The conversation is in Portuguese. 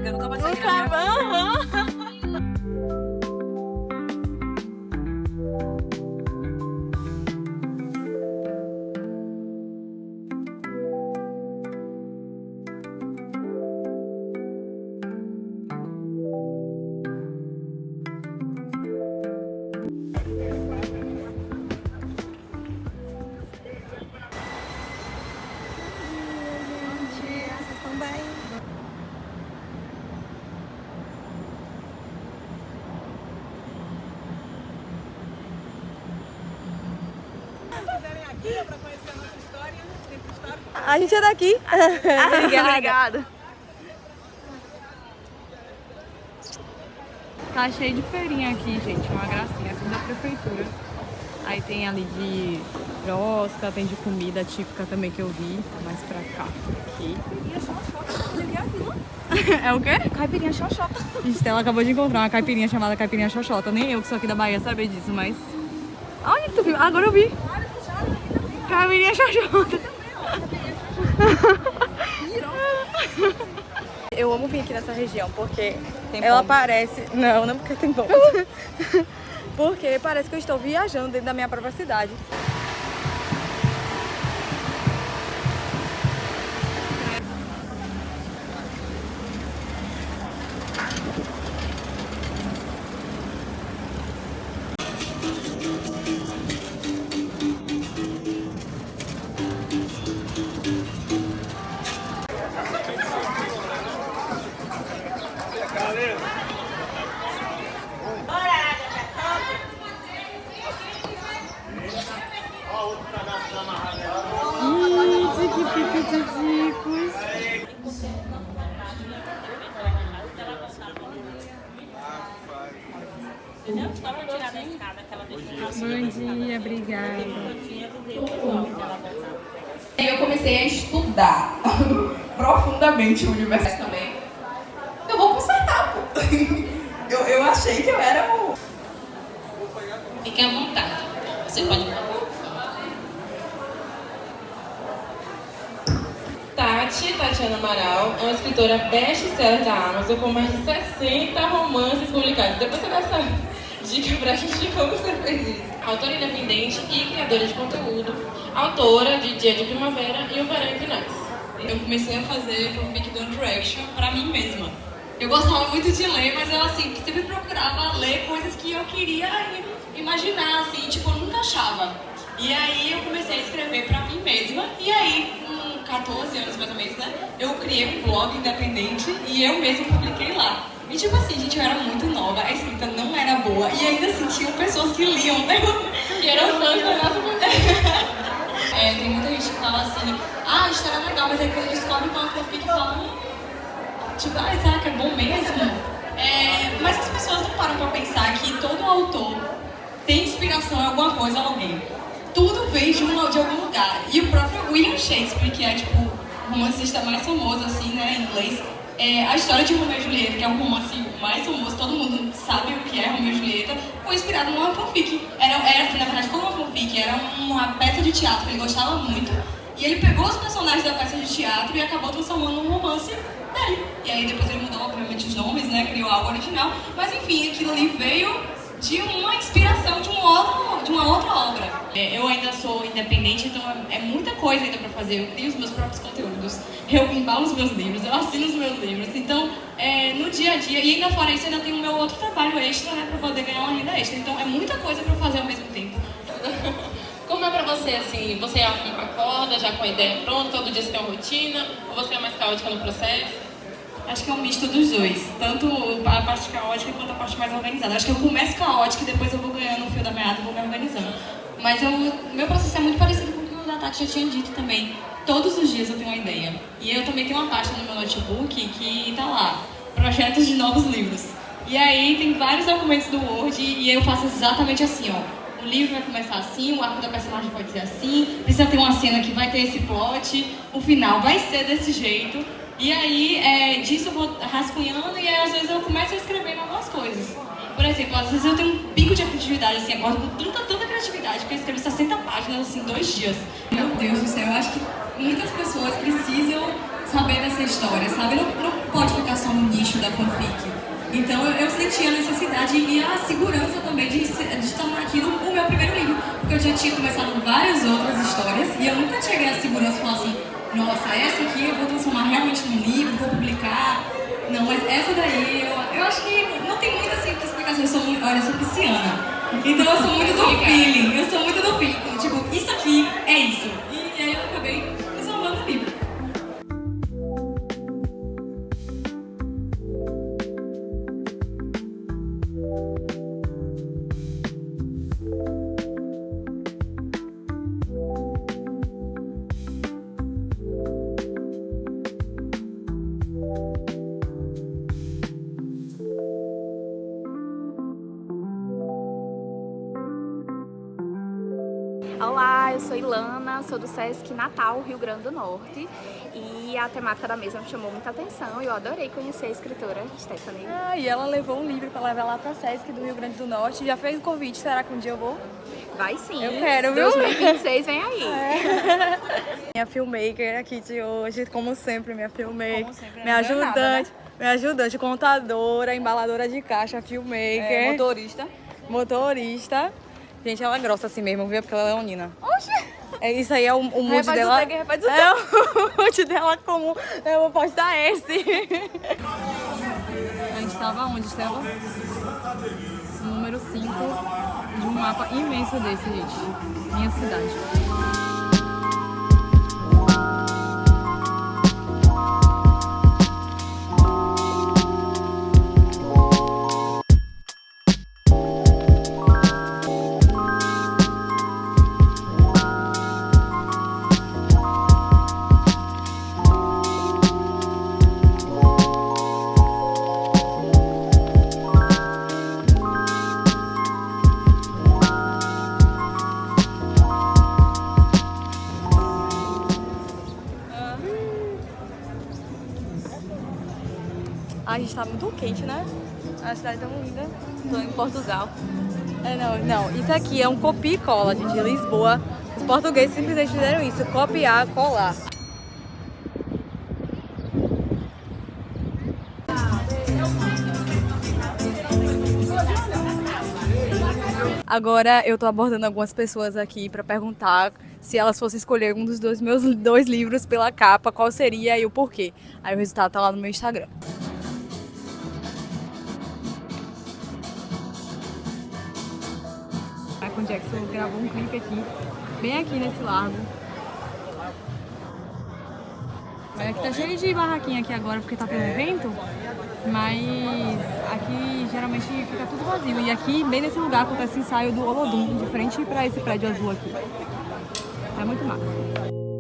que eu nunca passei aqui Nunca, na minha vida. Pra conhecer a nossa história, centro histórico. A gente é daqui. Obrigada. Tá cheio de feirinha aqui, gente, uma gracinha, tudo da prefeitura. Aí tem ali de rosca, tem de comida típica também que eu vi, mais pra cá. Aqui. É o quê? Caipirinha xoxota. Estela acabou de encontrar uma caipirinha chamada caipirinha xoxota. Nem eu que sou aqui da Bahia sabia disso, mas... Onde que tu viu? Agora eu vi. Caipirinha xoxota. Eu amo vir aqui nessa região porque Tem ela pombos. parece... Não porque tem pombos. Porque parece que eu estou viajando dentro da minha própria cidade. Bom dia, obrigada. E eu comecei a estudar profundamente o universo também. Eu vou consertar, pô. Eu achei que eu era o... Fique à vontade. Você pode falar. Tatiana Amaral é uma escritora best-seller da Amazon com mais de 60 romances publicados. Depois você dá essa dica pra gente de como você fez isso. Autora independente e criadora de conteúdo. Autora de Dia de Primavera e O Verão Entre Nós. Eu comecei a fazer fanfic do One Direction pra mim mesma. Eu gostava muito de ler, mas eu assim, sempre procurava ler coisas que eu queria imaginar, assim, tipo, eu nunca achava. E aí eu comecei a escrever pra mim mesma, e aí, com 14 anos mais ou menos, né, eu criei um blog independente e eu mesma publiquei lá. E tipo assim, gente, eu era muito nova, a escrita não era boa, e ainda assim tinham pessoas que liam, né? E eram fãs da nossa Tem muita gente que fala assim, a história é legal, mas aí quando descobre uma fanfic fala, tipo, será que é bom mesmo? Mas as pessoas não param pra pensar que todo autor tem inspiração em alguma coisa ou alguém. Tudo vem de algum lugar. E o próprio William Shakespeare, que é tipo o romancista mais famoso, assim, né, em inglês, a história de Romeu e Julieta, que é o romance mais famoso, todo mundo sabe o que é Romeu e Julieta, foi inspirado numa fanfic. Na verdade, foi uma fanfic, era uma peça de teatro que ele gostava muito. E ele pegou os personagens da peça de teatro e acabou transformando num romance dele. E aí depois ele mudou, obviamente, os nomes, né, criou algo original. Mas enfim, aquilo ali veio de uma inspiração de uma outra obra. Eu ainda sou independente, então é muita coisa ainda pra fazer. Eu crio os meus próprios conteúdos, eu embalo os meus livros, eu assino os meus livros. Então, no dia a dia, e ainda fora isso, ainda tenho o meu outro trabalho extra, né, pra poder ganhar uma renda extra. Então, é muita coisa pra fazer ao mesmo tempo. Como é pra você, assim, você acorda já com a ideia pronta, todo dia você tem uma rotina, ou você é mais caótica no processo? Acho que é um misto dos dois, tanto a parte caótica quanto a parte mais organizada. Acho que eu começo caótica e depois eu vou ganhando o fio da meada e vou me organizando. Mas meu processo é muito parecido com o que o da Tati já tinha dito também. Todos os dias eu tenho uma ideia. E eu também tenho uma pasta no meu notebook que tá lá, projetos de novos livros. E aí tem vários documentos do Word e eu faço exatamente assim, ó. O livro vai começar assim, o arco da personagem pode ser assim, precisa ter uma cena que vai ter esse plot, o final vai ser desse jeito. E aí, disso eu vou rascunhando e aí, às vezes eu começo a escrever algumas coisas. Por Por exemplo, às vezes eu tenho um pico de criatividade, assim, acordo com tanta criatividade que eu escrevo 60 páginas, assim, em 2 dias. Meu Deus do céu, eu acho que muitas pessoas precisam saber dessa história, sabe? Não pode ficar só no nicho da fanfic. Então eu senti a necessidade e a segurança também de tornar aquilo o meu primeiro livro. Porque eu já tinha começado várias outras histórias e eu nunca cheguei à segurança e falar assim, nossa, essa aqui eu vou transformar realmente num livro, vou publicar. Não, mas essa daí, eu acho que não tem muita assim, explicação. Olha, eu sou pisciana. Então eu sou muito do feeling. Eu sou muito do feeling. Tipo, isso aqui é isso. E aí eu acabei transformando no livro. Olá, eu sou Ilana, sou do Sesc Natal, Rio Grande do Norte, e a temática da mesa me chamou muita atenção e eu adorei conhecer a escritora Stephanie. E ela levou um livro para levar lá para Sesc do Rio Grande do Norte. Já fez o convite, será que um dia eu vou? Vai sim, Eu quero, viu? 2026 vem aí. Minha filmmaker aqui de hoje, como sempre, minha filmmaker, Como sempre, minha não é nada, ajudante, minha ajudante, contadora, embaladora de caixa, filmmaker, motorista. Gente, ela é grossa assim mesmo, viu? Porque ela é leonina. Oxi! Isso aí é o mood Repete dela. um O mood dela como eu vou postar esse. A gente tava onde, Estela? Número 5 de um mapa imenso desse, gente. Minha cidade. A gente tá muito quente, né? A cidade tá muito linda. Tô em Portugal. Não. Isso aqui é um copia e cola, gente, de Lisboa. Os portugueses simplesmente fizeram isso, copiar, colar. Agora eu tô abordando algumas pessoas aqui pra perguntar se elas fossem escolher um dos meus 2 livros pela capa, qual seria e o porquê. Aí o resultado tá lá no meu Instagram. Michael Jackson gravou um clipe aqui, bem aqui nesse largo. Aqui tá cheio de barraquinha aqui agora porque tá tendo vento, mas aqui geralmente fica tudo vazio. E aqui, bem nesse lugar, acontece o ensaio do Olodum, de frente pra esse prédio azul aqui. É muito massa.